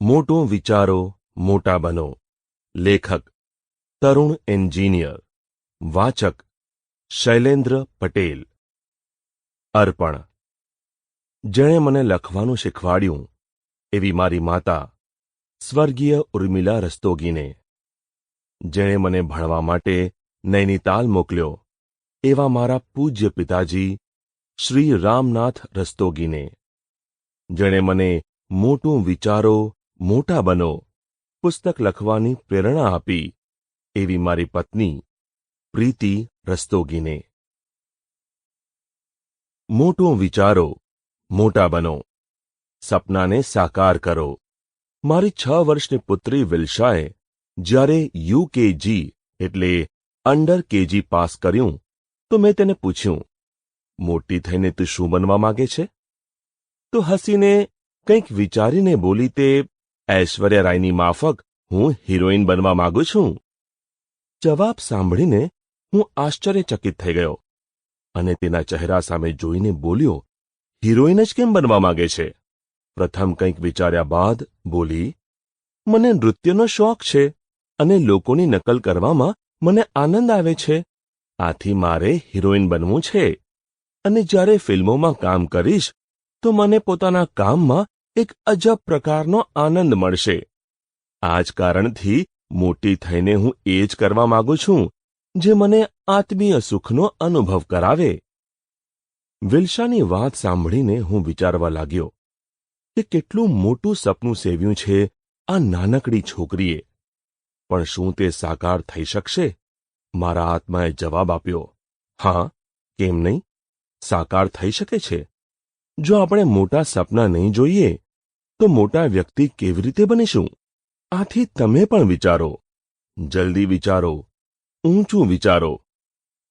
મોટું વિચારો, મોટા બનો. લેખક તરુણ એન્જિનિયર. વાચક શૈલેન્દ્ર પટેલ. અર્પણ. જેણે મને લખવાનું શીખવાડ્યું એવી મારી માતા સ્વર્ગીય ઉર્મિલા રસ્તોગીને, જેણે મને ભણવા માટે નૈનીતાલ મોકલ્યો એવા મારા પૂજ્ય પિતાજી શ્રી રામનાથ રસ્તોગીને, જેણે મને મોટું વિચારો, મોટા બનો પુસ્તક લખવાની પ્રેરણા આપી એવી મારી પત્ની પ્રીતિ રસ્તોગીને. મોટું વિચારો, મોટા બનો, સપનાને સાકાર કરો. મારી 6 વર્ષની પુત્રી વિલ્શાએ જ્યારે યુકેજી એટલે અંડર કેજી પાસ કર્યું તો મેં તેને પૂછ્યું, મોટી થઈને તું શું બનવા માંગે છે? તો હસીને કંઈક વિચારીને બોલી, તે ઐશ્વર્યા રાયની માફક હું હિરોઈન બનવા માંગુ છું. જવાબ સાંભળીને હું આશ્ચર્યચકિત થઈ ગયો અને તેના ચહેરા સામે જોઈને બોલ્યો, હિરોઈન જ કેમ બનવા માંગે છે? પ્રથમ કંઈક વિચાર્યા બાદ બોલી, મને નૃત્યનો શોખ છે અને લોકોની નકલ કરવામાં મને આનંદ આવે છે. આથી મારે હિરોઈન બનવું છે અને જ્યારે ફિલ્મોમાં કામ કરીશ તો મને પોતાના કામમાં એક અજબ પ્રકારનો આનંદ મળશે. આ જ કારણથી મોટી થઈને હું એ જ કરવા માંગુ છું જે મને આત્મીય સુખનો અનુભવ કરાવે. વિલ્શાની વાત સાંભળીને હું વિચારવા લાગ્યો કે કેટલું મોટું સપનું સેવ્યું છે આ નાનકડી છોકરીએ, પણ શું તે સાકાર થઈ શકશે? મારા આત્માએ જવાબ આપ્યો, હા, કેમ નહીં? સાકાર થઈ શકે છે. જો આપણે મોટા સપના નહીં જોઈએ તો મોટા વ્યક્તિ કેવી રીતે બનીશું? આથી તમે પણ વિચારો, જલ્દી વિચારો, ઊંચું વિચારો.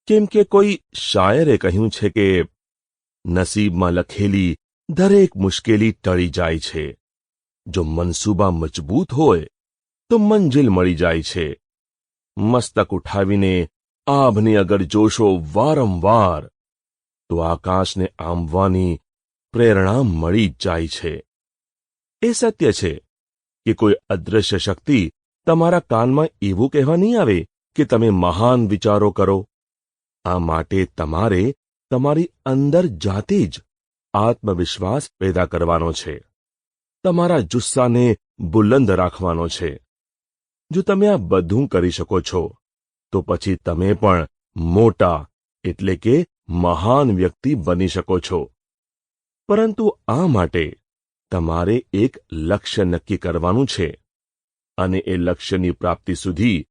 કેમ કે કોઈ શાયરે કહ્યું છે કે નસીબમાં લખેલી દરેક મુશ્કેલી ટળી જાય છે. જો મનસૂબા મજબૂત હોય તો મંજિલ મળી જાય છે. મસ્તક ઉઠાવીને આભની અગર જોશો વારંવાર તો આકાશને આંબવાની પ્રેરણા મળી જ જાય છે. એ સત્ય છે કે કોઈ અદૃશ્ય શક્તિ તમારા કાનમાં એવું કહેવા નહીં આવે કે તમે મહાન વિચારો કરો. આ માટે તમારે તમારી અંદર જાતે જ આત્મવિશ્વાસ પેદા કરવાનો છે. તમારા જુસ્સાને બુલંદ રાખવાનો છે. જો તમે આ બધું કરી શકો છો તો પછી તમે પણ મોટા એટલે કે મહાન વ્યક્તિ બની શકો છો. પરંતુ આ માટે તમારે એક લક્ષ્ય નક્કી કરવાનું છે અને એ લક્ષ્યની પ્રાપ્તિ સુધી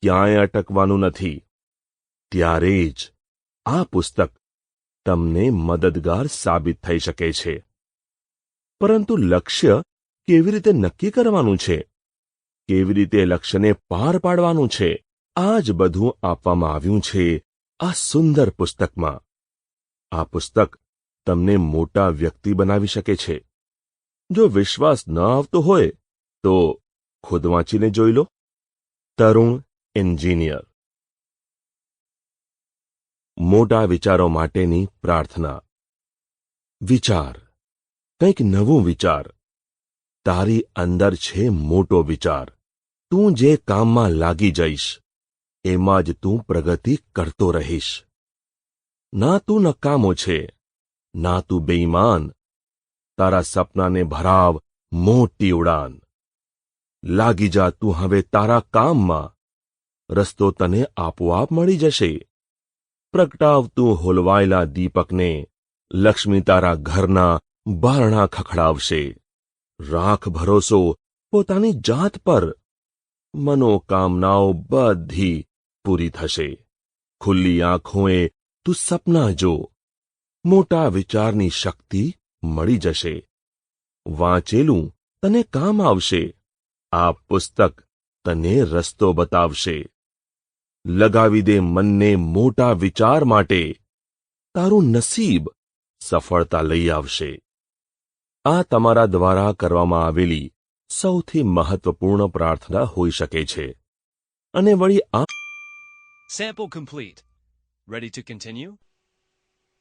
ક્યાંય અટકવાનું નથી. ત્યારે જ આ પુસ્તક તમને મદદગાર સાબિત થઈ શકે છે. પરંતુ લક્ષ્ય કેવી રીતે નક્કી કરવાનું છે? કેવી રીતે લક્ષ્યને પાર પાડવાનું છે? આ જ બધું આપવામાં આવ્યું છે આ સુંદર પુસ્તકમાં. આ પુસ્તક તમને મોટા વ્યક્તિ બનાવી શકે છે. જો વિશ્વાસ ન આવતો હોય તો ખુદ વાંચીને જોઈ લો. તરુણ એન્જિનિયર. મોટા વિચારો માટેની પ્રાર્થના. વિચાર, કંઈક નવું વિચાર. તારી અંદર છે મોટો વિચાર. તું જે કામમાં લાગી જઈશ એમાં જ તું પ્રગતિ કરતો રહીશ. ના તું નકામો છે, ના તું બેઈમાન. તારા સપનાને ભરાવ મોટી ઉડાન. લાગી જા તું હવે તારા કામમાં. રસ્તો તને આપોઆપ મળી જશે. પ્રગટાવ તું હોલવાયેલા દીપકને. લક્ષ્મી તારા ઘરના બારણા ખખડાવશે. રાખ ભરોસો પોતાની જાત પર. મનોકામનાઓ બધી પૂરી થશે. ખુલ્લી આંખોએ તું સપના જો. મોટા વિચારની શક્તિ મળી જશે. વાંચેલું તને કામ આવશે. આ પુસ્તક તને રસ્તો બતાવશે. લગાવી દે મનને મોટા વિચાર માટે. તારું નસીબ સફળતા લઈ આવશે. આ તમારા દ્વારા કરવામાં આવેલી સૌથી મહત્વપૂર્ણ પ્રાર્થના હોઈ શકે છે. અને વળી આ Sample complete. Ready to continue?